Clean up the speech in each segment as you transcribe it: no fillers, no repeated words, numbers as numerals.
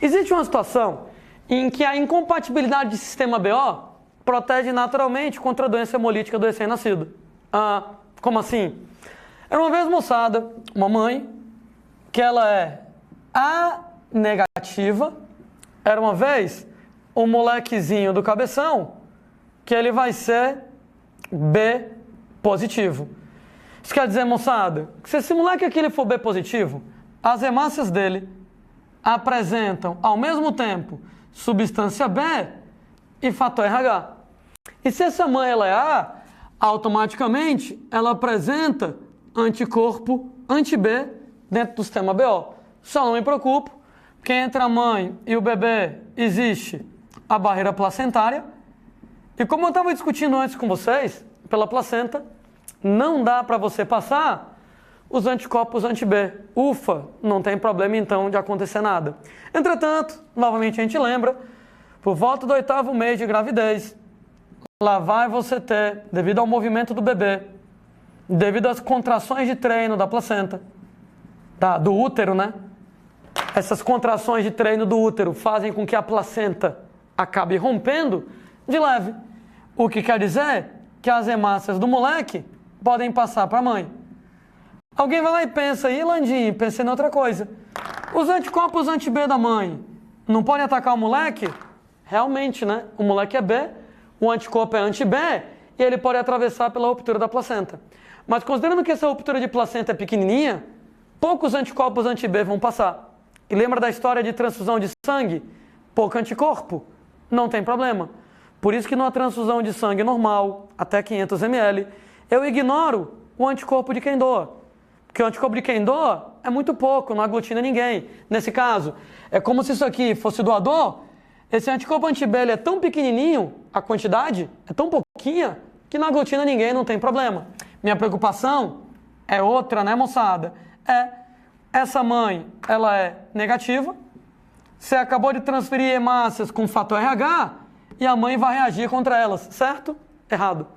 Existe uma situação em que a incompatibilidade de sistema BO protege naturalmente contra a doença hemolítica do recém-nascido. Como assim? Era uma vez, moçada, uma mãe, que ela é A negativa, era uma vez um molequezinho do cabeção, que ele vai ser B positivo. Isso quer dizer, moçada, que se esse moleque aqui ele for B positivo, as hemácias dele apresentam ao mesmo tempo substância B e fator RH. E se essa mãe ela é A, automaticamente ela apresenta anticorpo anti-B dentro do sistema BO. Só não me preocupo, porque entre a mãe e o bebê existe a barreira placentária. E como eu estava discutindo antes com vocês, pela placenta, não dá para você passar os anticorpos anti-B. Ufa, não tem problema então de acontecer nada. Entretanto, novamente a gente lembra, por volta do 8º mês de gravidez, lá vai você ter, devido ao movimento do bebê, devido às contrações de treino da placenta, do útero, né? Essas contrações de treino do útero fazem com que a placenta acabe rompendo de leve. O que quer dizer que as hemácias do moleque podem passar para a mãe. Alguém vai lá e pensa, e Landim, pensei em outra coisa. Os anticorpos anti-B da mãe não podem atacar o moleque? Realmente, né? O moleque é B, o anticorpo é anti-B e ele pode atravessar pela ruptura da placenta. Mas considerando que essa ruptura de placenta é pequenininha, poucos anticorpos anti-B vão passar. E lembra da história de transfusão de sangue? Pouco anticorpo? Não tem problema. Por isso que numa transfusão de sangue normal, até 500 ml, eu ignoro o anticorpo de quem doa. Porque o anticorpo de quem doa é muito pouco, não aglutina ninguém. Nesse caso, é como se isso aqui fosse doador. Esse anticorpo anti-B é tão pequenininho, a quantidade é tão pouquinha, que não aglutina ninguém, não tem problema. Minha preocupação é outra, né, moçada? Essa mãe, ela é negativa, você acabou de transferir hemácias com fator RH e a mãe vai reagir contra elas, certo? Errado.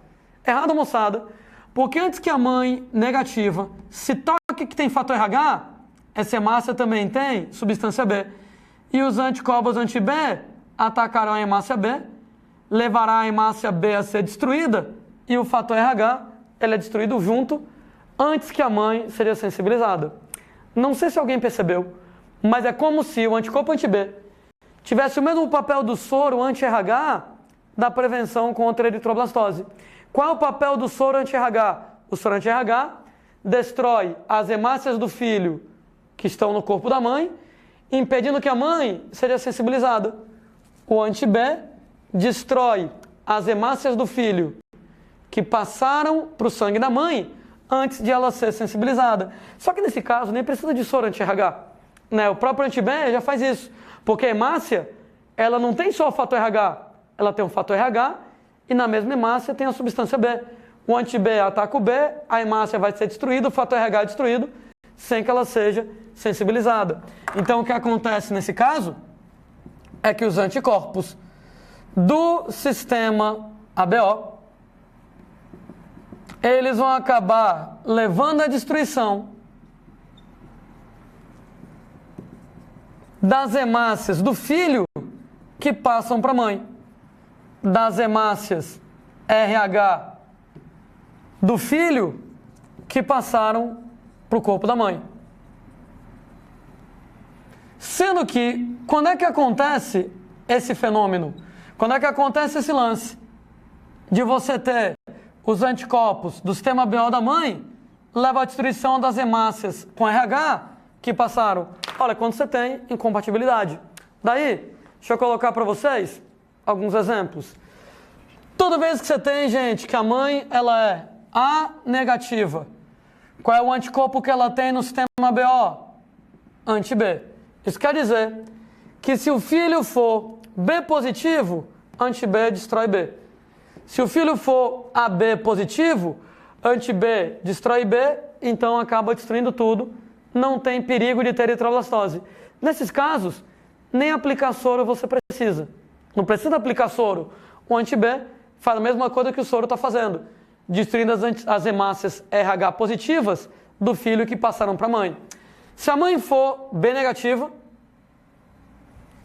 Errado, moçada, porque antes que a mãe negativa se toque que tem fator RH, essa hemácia também tem substância B. E os anticorpos anti-B atacarão a hemácia B, levará a hemácia B a ser destruída e o fator RH ele é destruído junto antes que a mãe seja sensibilizada. Não sei se alguém percebeu, mas é como se o anticorpo anti-B tivesse o mesmo papel do soro anti-RH da prevenção contra a eritroblastose. Qual é o papel do soro anti-RH? O soro anti-RH destrói as hemácias do filho que estão no corpo da mãe, impedindo que a mãe seja sensibilizada. O anti-B destrói as hemácias do filho que passaram para o sangue da mãe antes de ela ser sensibilizada. Só que nesse caso nem precisa de soro anti-RH. Né? O próprio anti-B já faz isso, porque a hemácia ela não tem só o fator RH, ela tem um fator RH e na mesma hemácia tem a substância B. O anti-B ataca o B, a hemácia vai ser destruída, o fator RH é destruído, sem que ela seja sensibilizada. Então o que acontece nesse caso é que os anticorpos do sistema ABO eles vão acabar levando à destruição das hemácias do filho que passam para a mãe, das hemácias RH do filho que passaram para o corpo da mãe. Sendo que, quando é que acontece esse fenômeno? Quando é que acontece esse lance de você ter os anticorpos do sistema BO da mãe leva à destruição das hemácias com RH que passaram? Olha, quando você tem incompatibilidade. Daí, deixa eu colocar para vocês alguns exemplos. Toda vez que você tem, gente, que a mãe ela é A negativa, qual é o anticorpo que ela tem no sistema BO? Anti-B. Isso quer dizer que se o filho for B positivo, anti-B destrói B. Se o filho for AB positivo, anti-B destrói B, então acaba destruindo tudo, não tem perigo de ter eritroblastose. Nesses casos, nem aplicar soro você precisa. Não precisa aplicar soro. O anti-B faz a mesma coisa que o soro está fazendo, destruindo as hemácias RH positivas do filho que passaram para a mãe. Se a mãe for B negativa,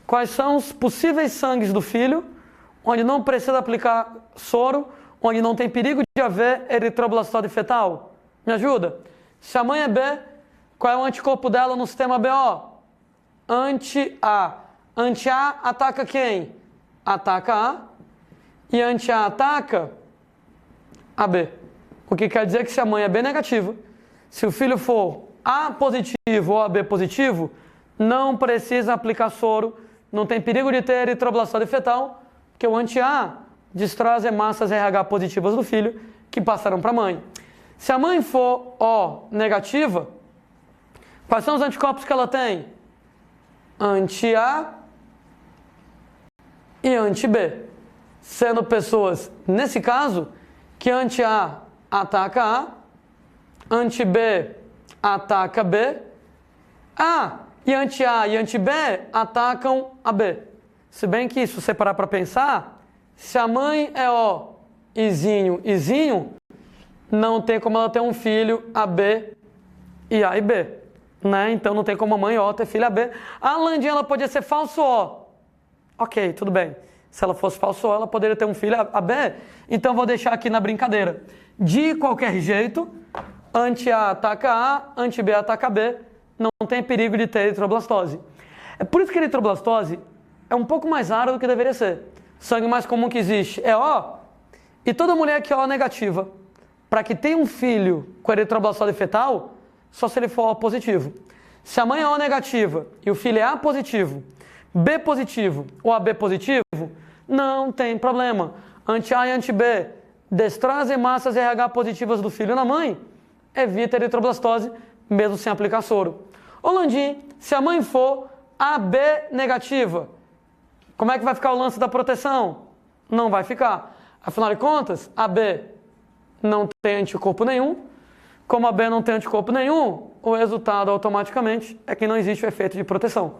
Quais são os possíveis sangues do filho, onde não precisa aplicar soro, onde não tem perigo de haver eritroblastose fetal? Me ajuda? Se a mãe é B, qual é o anticorpo dela no sistema BO? Anti-A. Anti-A ataca quem? Ataca A. E anti-A ataca AB. O que quer dizer que se a mãe é B negativa, se o filho for A positivo ou AB positivo, não precisa aplicar soro, não tem perigo de ter eritroblastose fetal, porque o anti-A destrói as hemácias RH positivas do filho que passaram para a mãe. Se a mãe for O negativa, quais são os anticorpos que ela tem? Anti-A e anti-B. Sendo pessoas, nesse caso, que anti-A ataca A, anti-B ataca B, e anti-A e anti-B atacam a B. Se bem que, se você parar para pensar, se a mãe é O izinho, não tem como ela ter um filho AB e A e B, né? Então não tem como a mãe O ter filho AB. A Landinha, ela podia ser falso O. Ok, tudo bem. Se ela fosse falso O, ela poderia ter um filho AB. Então vou deixar aqui na brincadeira. De qualquer jeito, anti-A ataca A, anti-B ataca B, não tem perigo de ter eritroblastose. É por isso que a eritroblastose é um pouco mais rara do que deveria ser. O sangue mais comum que existe é O, e toda mulher que é O negativa, para que tenha um filho com eritroblastose fetal, só se ele for O positivo. Se a mãe é O negativa e o filho é A positivo, B positivo ou AB positivo, não tem problema. Anti-A e anti-B destrói as hemácias RH positivas do filho na mãe, evita a eritroblastose, mesmo sem aplicar soro. Ô Landim, se a mãe for AB negativa, como é que vai ficar o lance da proteção? Não vai ficar. Afinal de contas, AB não tem anticorpo nenhum. Como a B não tem anticorpo nenhum, o resultado automaticamente é que não existe o efeito de proteção.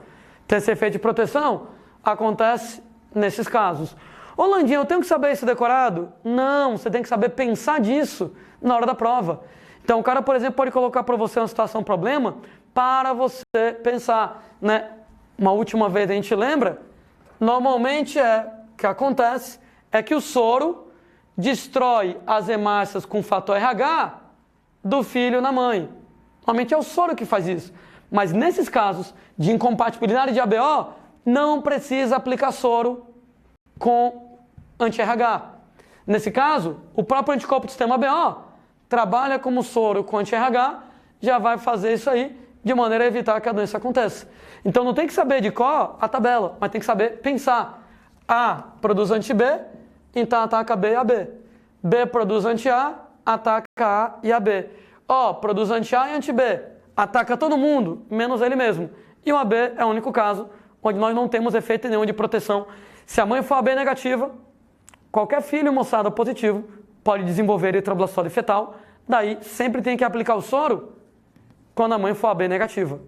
Então, esse efeito de proteção acontece nesses casos. Ô Landinha, eu tenho que saber isso decorado? Não, você tem que saber pensar disso na hora da prova. Então, o cara, por exemplo, pode colocar para você uma situação problema para você pensar, né? Uma última vez a gente lembra, normalmente o que acontece é que o soro destrói as hemácias com fator RH do filho na mãe. Normalmente é o soro que faz isso. Mas nesses casos de incompatibilidade de ABO, não precisa aplicar soro com anti-RH. Nesse caso, o próprio anticorpo do sistema ABO trabalha como soro com anti-RH, já vai fazer isso aí de maneira a evitar que a doença aconteça. Então não tem que saber de cor a tabela, mas tem que saber pensar. A produz anti-B, então ataca B e AB. B produz anti-A, ataca A e AB. O produz anti-A e anti-B, ataca todo mundo, menos ele mesmo. E o AB é o único caso onde nós não temos efeito nenhum de proteção. Se a mãe for AB negativa, qualquer filho moçada positivo pode desenvolver eritroblastose fetal. Daí sempre tem que aplicar o soro quando a mãe for AB negativa.